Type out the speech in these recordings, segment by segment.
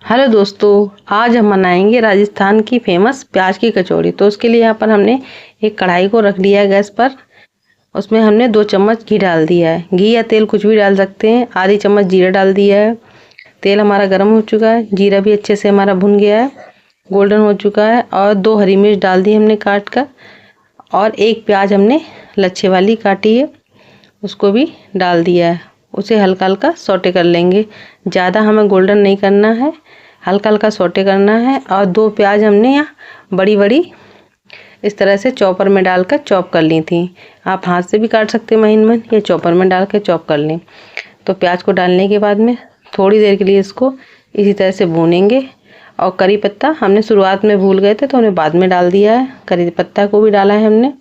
Hello दोस्तों, आज हम बनाएंगे राजस्थान की फेमस प्याज की कचौड़ी। तो उसके लिए यहाँ पर हमने एक कढ़ाई को रख लिया है गैस पर। उसमें हमने 2 चम्मच घी डाल दिया है। घी या तेल कुछ भी डाल सकते हैं। आधी चम्मच जीरा डाल दिया है। तेल हमारा गर्म हो चुका है। जीरा भी अच्छे से हमारा भुन गया है, गोल्डन हो चुका है। और 2 हरी मिर्च डाल दी हमने काट कर, और 1 प्याज हमने लच्छे वाली काटी है, उसको भी डाल दिया है। उसे हल्का हल्का सौटे कर लेंगे। ज़्यादा हमें गोल्डन नहीं करना है, हल्का हल्का सौटे करना है। और 2 प्याज हमने यहाँ बड़ी बड़ी इस तरह से चॉपर में डालकर चॉप कर ली थी। आप हाथ से भी काट सकते हैं महीन महीन, या चॉपर में डाल कर चॉप कर लें। तो प्याज को डालने के बाद में थोड़ी देर के लिए इसको इसी तरह से भूनेंगे। और करी पत्ता हमने शुरुआत में भूल गए थे, तो हमने बाद में डाल दिया है। करी पत्ता को भी डाला है हमने।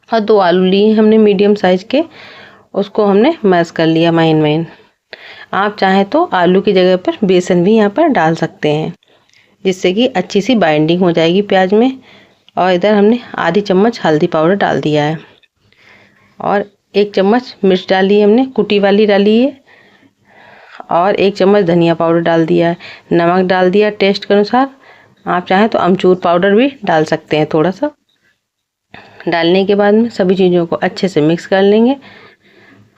और 2 आलू लिए हमने मीडियम साइज के, उसको हमने मैश कर लिया महीन महीन। आप चाहें तो आलू की जगह पर बेसन भी यहाँ पर डाल सकते हैं, जिससे कि अच्छी सी बाइंडिंग हो जाएगी प्याज में। और इधर हमने आधी चम्मच हल्दी पाउडर डाल दिया है, और 1 चम्मच मिर्च डाली हमने, कुटी वाली डाली है। और 1 चम्मच धनिया पाउडर डाल दिया है। नमक डाल दिया टेस्ट के अनुसार। आप चाहें तो अमचूर पाउडर भी डाल सकते हैं थोड़ा सा। डालने के बाद में सभी चीज़ों को अच्छे से मिक्स कर लेंगे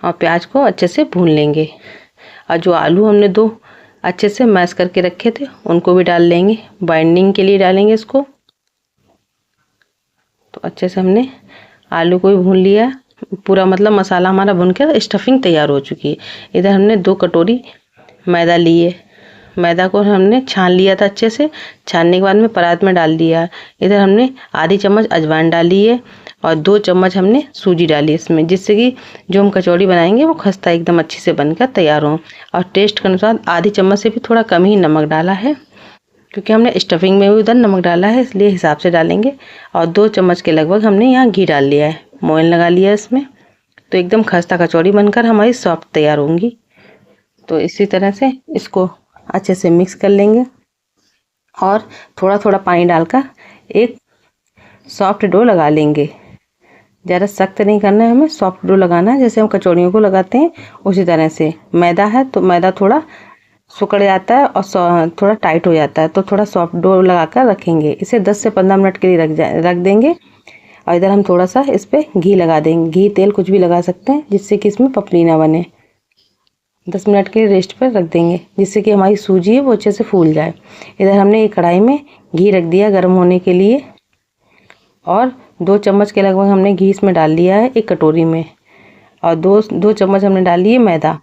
और प्याज को अच्छे से भून लेंगे। और जो आलू हमने 2 अच्छे से मैश करके रखे थे, उनको भी डाल लेंगे, बाइंडिंग के लिए डालेंगे इसको। तो अच्छे से हमने आलू को भी भून लिया पूरा, मतलब मसाला हमारा भुनकर स्टफिंग तैयार हो चुकी है। इधर हमने 2 कटोरी मैदा लिए। मैदा को हमने छान लिया था अच्छे से। छानने के बाद में परात में डाल दिया। इधर हमने आधी चम्मच अजवाइन डाली है, और 2 चम्मच हमने सूजी डाली इसमें, जिससे कि जो हम कचौड़ी बनाएंगे वो खस्ता एकदम अच्छे से बनकर तैयार हो। और टेस्ट के अनुसार आधी चम्मच से भी थोड़ा कम ही नमक डाला है, क्योंकि हमने स्टफिंग में भी उधर नमक डाला है, इसलिए हिसाब से डालेंगे। और 2 चम्मच के लगभग हमने यहाँ घी डाल लिया है, मोयन लगा लिया है इसमें। तो एकदम खस्ता कचौड़ी बनकर हमारी सॉफ्ट तैयार होंगी। तो इसी तरह से इसको अच्छे से मिक्स कर लेंगे, और थोड़ा थोड़ा पानी डालकर एक सॉफ्ट डो लगा लेंगे। ज़्यादा सख्त नहीं करना है हमें, सॉफ्ट डो लगाना है, जैसे हम कचौड़ियों को लगाते हैं उसी तरह से। मैदा है तो मैदा थोड़ा सिकुड़ जाता है और थोड़ा टाइट हो जाता है, तो थोड़ा सॉफ्ट डो लगाकर रखेंगे। इसे 10 से 15 मिनट के लिए रख देंगे। और इधर हम थोड़ा सा इस पर घी लगा देंगे। घी तेल कुछ भी लगा सकते हैं, जिससे कि इसमें पपड़ी ना बने। 10 मिनट के लिए रेस्ट पर रख देंगे, जिससे कि हमारी सूजी है वो अच्छे से फूल जाए। इधर हमने एक कढ़ाई में घी रख दिया गर्म होने के लिए, और 2 चम्मच के लगभग हमने घी इसमें डाल लिया है एक कटोरी में। और 2 चम्मच हमने डाल लिए मैदा।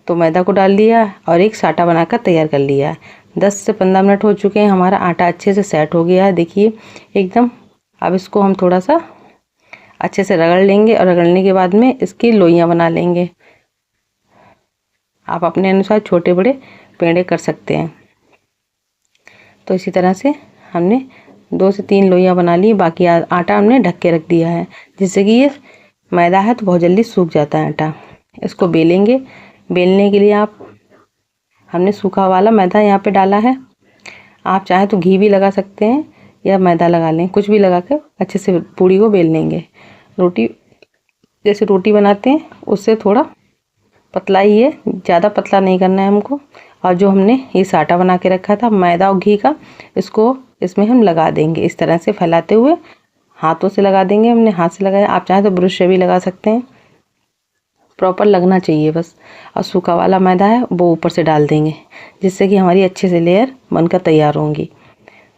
तो मैदा को डाल दिया और एक साटा बनाकर तैयार कर लिया है। 10 से 15 मिनट हो चुके हैं, हमारा आटा अच्छे से सेट हो गया है, देखिए एकदम। अब इसको हम थोड़ा सा अच्छे से रगड़ लेंगे, और रगड़ने के बाद में इसकी लोइयाँ बना लेंगे। आप अपने अनुसार छोटे बड़े पेड़े कर सकते हैं। तो इसी तरह से हमने 2 से 3 लोइयाँ बना ली। बाकी आटा हमने ढक के रख दिया है, जिससे कि ये मैदा है तो बहुत जल्दी सूख जाता है आटा। इसको बेलेंगे। बेलने के लिए हमने सूखा वाला मैदा यहाँ पे डाला है। आप चाहें तो घी भी लगा सकते हैं, या मैदा लगा लें, कुछ भी लगा कर अच्छे से पूड़ी को बेल लेंगे। रोटी जैसे रोटी बनाते हैं उससे थोड़ा पतला ही है, ज़्यादा पतला नहीं करना है हमको। और जो हमने ये आटा बना के रखा था मैदा और घी का, इसको इसमें हम लगा देंगे। इस तरह से फैलाते हुए हाथों से लगा देंगे। हमने हाथ से लगाया, आप चाहें तो ब्रश से भी लगा सकते हैं, प्रॉपर लगना चाहिए बस। और सूखा वाला मैदा है वो ऊपर से डाल देंगे, जिससे कि हमारी अच्छे से लेयर बनकर तैयार होंगी।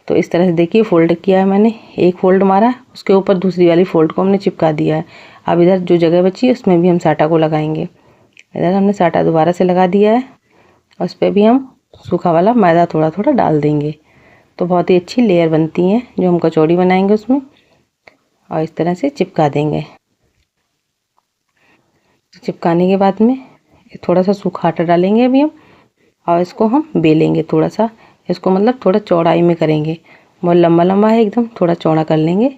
तो इस तरह से देखिए फोल्ड किया है मैंने, एक फोल्ड मारा, उसके ऊपर दूसरी वाली फोल्ड को हमने चिपका दिया है। अब इधर जो जगह बची है उसमें भी हम साटा को लगाएंगे। इधर हमने साटा दोबारा से लगा दिया है, और उस पर भी हम सूखा वाला मैदा थोड़ा थोड़ा डाल देंगे। तो बहुत ही अच्छी लेयर बनती हैं जो हम कचौड़ी बनाएंगे उसमें। और इस तरह से चिपका देंगे। चिपकाने के बाद में थोड़ा सा सूखा आटा डालेंगे अभी हम, और इसको हम बेलेंगे थोड़ा सा। इसको मतलब थोड़ा चौड़ाई में करेंगे, बहुत लंबा लंबा है एकदम, थोड़ा चौड़ा कर लेंगे,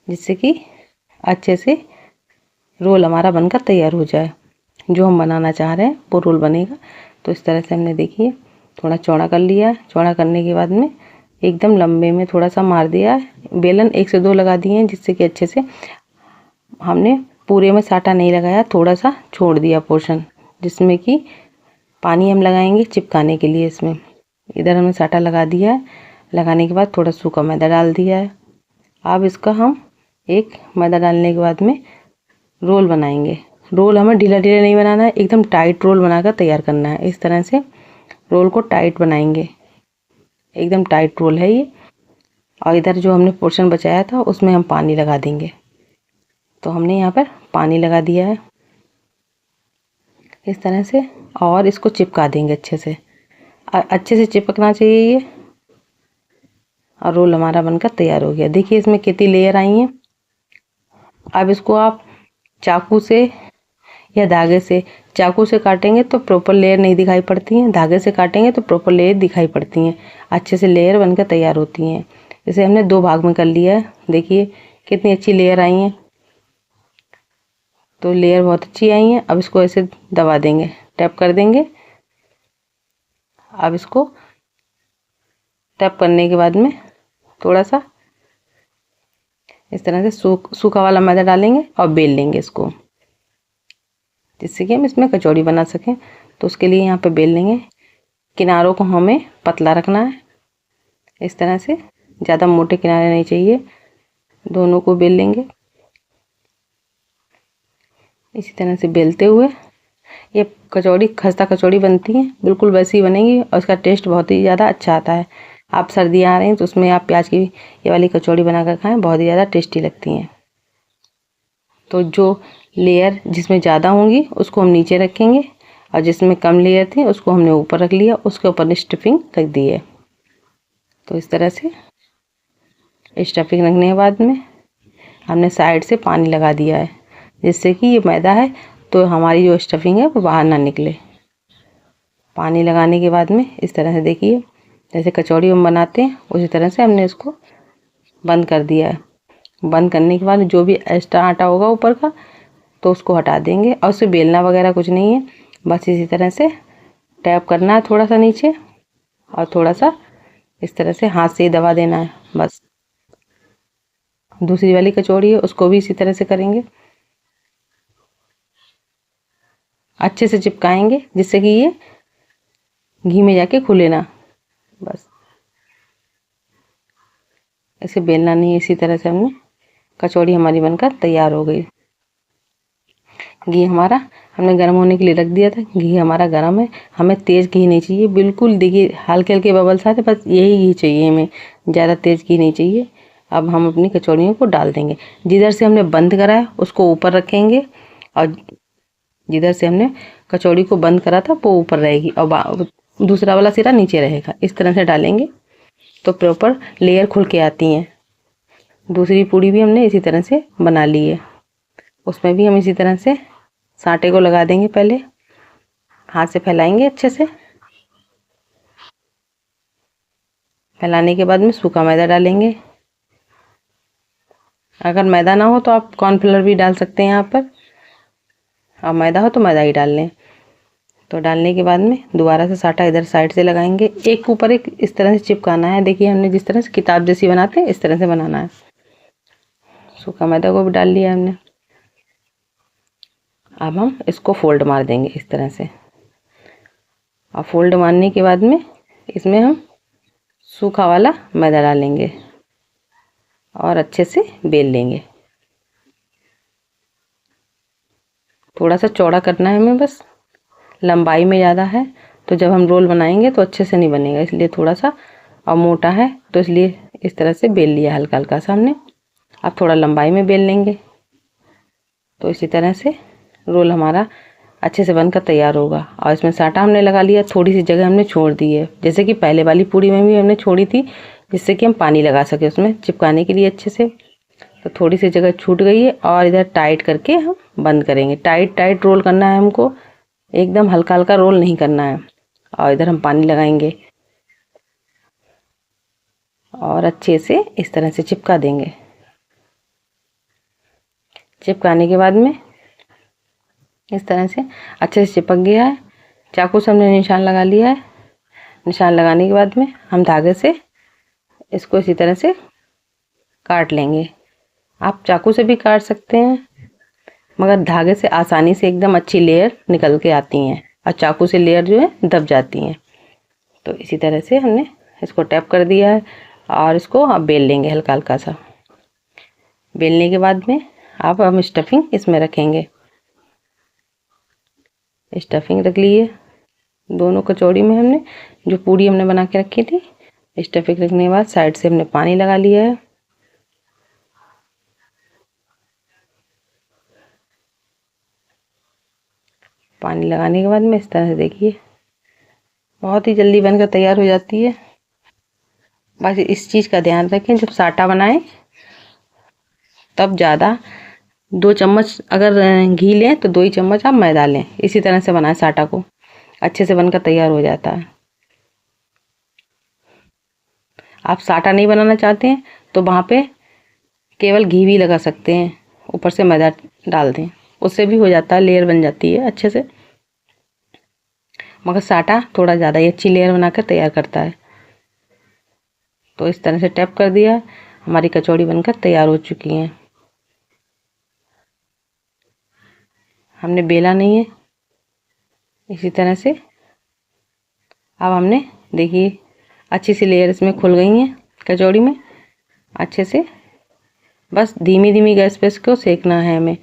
जिससे कि अच्छे से रोल हमारा बनकर तैयार हो जाए। जो हम बनाना चाह रहे हैं वो रोल बनेगा। तो इस तरह से हमने देखिए थोड़ा चौड़ा कर लिया है। चौड़ा करने के बाद में एकदम लंबे में थोड़ा सा मार दिया है। बेलन 1 से 2 लगा दिए हैं, जिससे कि अच्छे से हमने पूरे में साटा नहीं लगाया, थोड़ा सा छोड़ दिया पोर्शन, जिसमें कि पानी हम लगाएंगे चिपकाने के लिए इसमें। इधर हमने साटा लगा दिया है। लगाने के बाद थोड़ा सूखा मैदा डाल दिया है। अब इसका हम एक मैदा डालने के बाद में रोल बनाएंगे। रोल हमें ढीला ढीला नहीं बनाना है, एकदम टाइट रोल बनाकर तैयार करना है। इस तरह से रोल को टाइट बनाएंगे, एकदम टाइट रोल है ये। और इधर जो हमने पोर्शन बचाया था उसमें हम पानी लगा देंगे। तो हमने यहाँ पर पानी लगा दिया है इस तरह से, और इसको चिपका देंगे अच्छे से। अच्छे से चिपकना चाहिए ये। और रोल हमारा बनकर तैयार हो गया। देखिए इसमें कितनी लेयर आई हैं। अब इसको आप चाकू से या धागे से, चाकू से काटेंगे तो प्रॉपर लेयर नहीं दिखाई पड़ती हैं, धागे से काटेंगे तो प्रॉपर लेयर दिखाई पड़ती हैं, अच्छे से लेयर बनकर तैयार होती हैं। इसे हमने 2 भाग में कर लिया है। देखिए कितनी अच्छी लेयर आई हैं। तो लेयर बहुत अच्छी आई हैं। अब इसको ऐसे दबा देंगे, टैप कर देंगे। अब इसको टैप करने के बाद में थोड़ा सा इस तरह से सूखा वाला मैदा डालेंगे और बेल लेंगे इसको, जिससे कि हम इसमें कचौड़ी बना सकें। तो उसके लिए यहाँ पे बेल लेंगे। किनारों को हमें पतला रखना है इस तरह से, ज़्यादा मोटे किनारे नहीं चाहिए। दोनों को बेल लेंगे इसी तरह से बेलते हुए। ये कचौड़ी खस्ता कचौड़ी बनती है, बिल्कुल वैसी ही बनेगी और इसका टेस्ट बहुत ही ज़्यादा अच्छा आता है। आप सर्दियाँ आ रही हैं तो उसमें आप प्याज की ये वाली कचौड़ी बनाकर खाएं, बहुत ही ज़्यादा टेस्टी लगती हैं। तो जो लेयर जिसमें ज़्यादा होंगी उसको हम नीचे रखेंगे, और जिसमें कम लेयर थी उसको हमने ऊपर रख लिया, उसके ऊपर स्टफिंग रख दी है। तो इस तरह से स्टफिंग रखने के बाद में हमने साइड से पानी लगा दिया है, जिससे कि ये मैदा है तो हमारी जो स्टफिंग है वो बाहर ना निकले। पानी लगाने के बाद में इस तरह से देखिए जैसे कचौड़ी हम बनाते हैं उसी तरह से हमने इसको बंद कर दिया है। बंद करने के बाद जो भी एक्स्ट्रा आटा होगा ऊपर का तो उसको हटा देंगे, और उसे बेलना वगैरह कुछ नहीं है। बस इसी तरह से टैप करना है थोड़ा सा नीचे, और थोड़ा सा इस तरह से हाथ से ही दबा देना है बस। दूसरी वाली कचौड़ी है उसको भी इसी तरह से करेंगे, अच्छे से चिपकाएंगे जिससे कि ये घी में जाके खुले ना। बस ऐसे बेलना नहीं है। इसी तरह से हमने कचौड़ी हमारी बनकर तैयार हो गई। घी हमारा हमने गर्म होने के लिए रख दिया था। घी हमारा गर्म है, हमें तेज़ घी नहीं चाहिए बिल्कुल। देखिए हल्के हल्के बबल्स आते, बस यही घी चाहिए हमें, ज़्यादा तेज़ घी नहीं चाहिए। अब हम अपनी कचौड़ियों को डाल देंगे। जिधर से हमने बंद करा है उसको ऊपर रखेंगे, और जिधर से हमने कचौड़ी को बंद करा था वो ऊपर रहेगी, और दूसरा वाला सिरा नीचे रहेगा। इस तरह से डालेंगे तो प्रॉपर लेयर खुल के आती हैं। दूसरी पूड़ी भी हमने इसी तरह से बना ली है। उसमें भी हम इसी तरह से साटे को लगा देंगे। पहले हाथ से फैलाएंगे अच्छे से, फैलाने के बाद में सूखा मैदा डालेंगे। अगर मैदा ना हो तो आप कॉर्नफ्लोर भी डाल सकते हैं यहाँ पर, और मैदा हो तो मैदा ही डाल लें। तो डालने के बाद में दोबारा से साटा इधर साइड से लगाएंगे, एक ऊपर एक इस तरह से चिपकाना है। देखिए हमने जिस तरह से किताब जैसी बनाते हैं इस तरह से बनाना है। सूखा मैदा को भी डाल लिया हमने। अब हम इसको फोल्ड मार देंगे इस तरह से, और फोल्ड मारने के बाद में इसमें हम सूखा वाला मैदा डालेंगे और अच्छे से बेल लेंगे। थोड़ा सा चौड़ा करना है हमें, बस लंबाई में ज़्यादा है तो जब हम रोल बनाएंगे तो अच्छे से नहीं बनेगा, इसलिए थोड़ा सा, और मोटा है तो इसलिए इस तरह से बेल लिया हल्का हल्का सा हमने। अब थोड़ा लंबाई में बेल लेंगे। तो इसी तरह से रोल हमारा अच्छे से बनकर तैयार होगा। और इसमें साटा हमने लगा लिया, थोड़ी सी जगह हमने छोड़ दी है, जैसे कि पहले वाली पूड़ी में भी हमने छोड़ी थी, जिससे कि हम पानी लगा सके उसमें चिपकाने के लिए अच्छे से। तो थोड़ी सी जगह छूट गई है, और इधर टाइट करके हम बंद करेंगे। टाइट टाइट रोल करना है हमको, एकदम हल्का हल्का रोल नहीं करना है। और इधर हम पानी लगाएंगे और अच्छे से इस तरह से चिपका देंगे। चिपकाने के बाद में इस तरह से अच्छे से चिपक गया है। चाकू से हमने निशान लगा लिया है। निशान लगाने के बाद में हम धागे से इसको इसी तरह से काट लेंगे। आप चाकू से भी काट सकते हैं, मगर धागे से आसानी से एकदम अच्छी लेयर निकल के आती हैं, और चाकू से लेयर जो है दब जाती हैं। तो इसी तरह से हमने इसको टैप कर दिया है और इसको अब बेल लेंगे हल्का हल्का सा। बेलने के बाद में आप हम स्टफिंग इसमें रखेंगे। स्टफिंग रख लिए दोनों कचौड़ी में। हमने जो पूरी हमने बना के रखी थी, स्टफिंग रखने के बाद साइड से हमने पानी लगा लिया है। पानी लगाने के बाद में इस तरह से देखिए बहुत ही जल्दी बनकर तैयार हो जाती है। बस इस चीज़ का ध्यान रखें, जब साटा बनाएं तब ज़्यादा 2 चम्मच अगर घी लें तो 2 ही चम्मच आप मैदा लें। इसी तरह से बनाएं, साटा को अच्छे से बनकर तैयार हो जाता है। आप साटा नहीं बनाना चाहते हैं तो वहाँ पे केवल घी भी लगा सकते हैं, ऊपर से मैदा डाल दें, उससे भी हो जाता है, लेयर बन जाती है अच्छे से। मगर साटा थोड़ा ज़्यादा ही अच्छी लेयर बनाकर तैयार करता है। तो इस तरह से टैप कर दिया, हमारी कचौड़ी बनकर तैयार हो चुकी हैं। हमने बेला नहीं है, इसी तरह से अब हमने देखिए अच्छी सी लेयर इसमें खुल गई हैं कचौड़ी में अच्छे से। बस धीमी धीमी गैस पे इसको सेकना है, हमें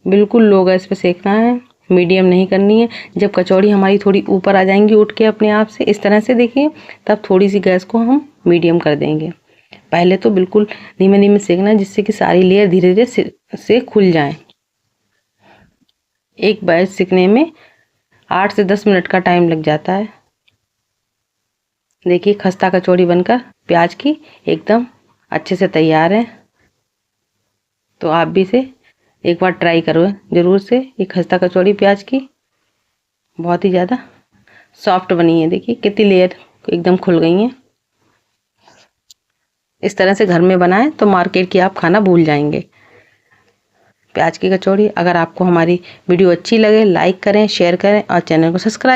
बिल्कुल लो गैस पे सेकना है, मीडियम नहीं करनी है। जब कचौड़ी हमारी थोड़ी ऊपर आ जाएंगी उठ के अपने आप से इस तरह से देखिए, तब थोड़ी सी गैस को हम मीडियम कर देंगे। पहले तो बिल्कुल धीमे धीमे सेकना है, जिससे कि सारी लेयर धीरे धीरे से खुल जाए। एक बैच सीखने में 8 से 10 मिनट का टाइम लग जाता है। देखिए खस्ता कचौड़ी बनकर प्याज की एकदम अच्छे से तैयार है। तो आप भी इसे एक बार ट्राई करो ज़रूर से। ये खस्ता कचौड़ी प्याज की बहुत ही ज़्यादा सॉफ्ट बनी है। देखिए कितनी लेयर एकदम खुल गई हैं। इस तरह से घर में बनाएं तो मार्केट की आप खाना भूल जाएंगे। प्याज की कचौड़ी। अगर आपको हमारी वीडियो अच्छी लगे लाइक करें, शेयर करें और चैनल को सब्सक्राइब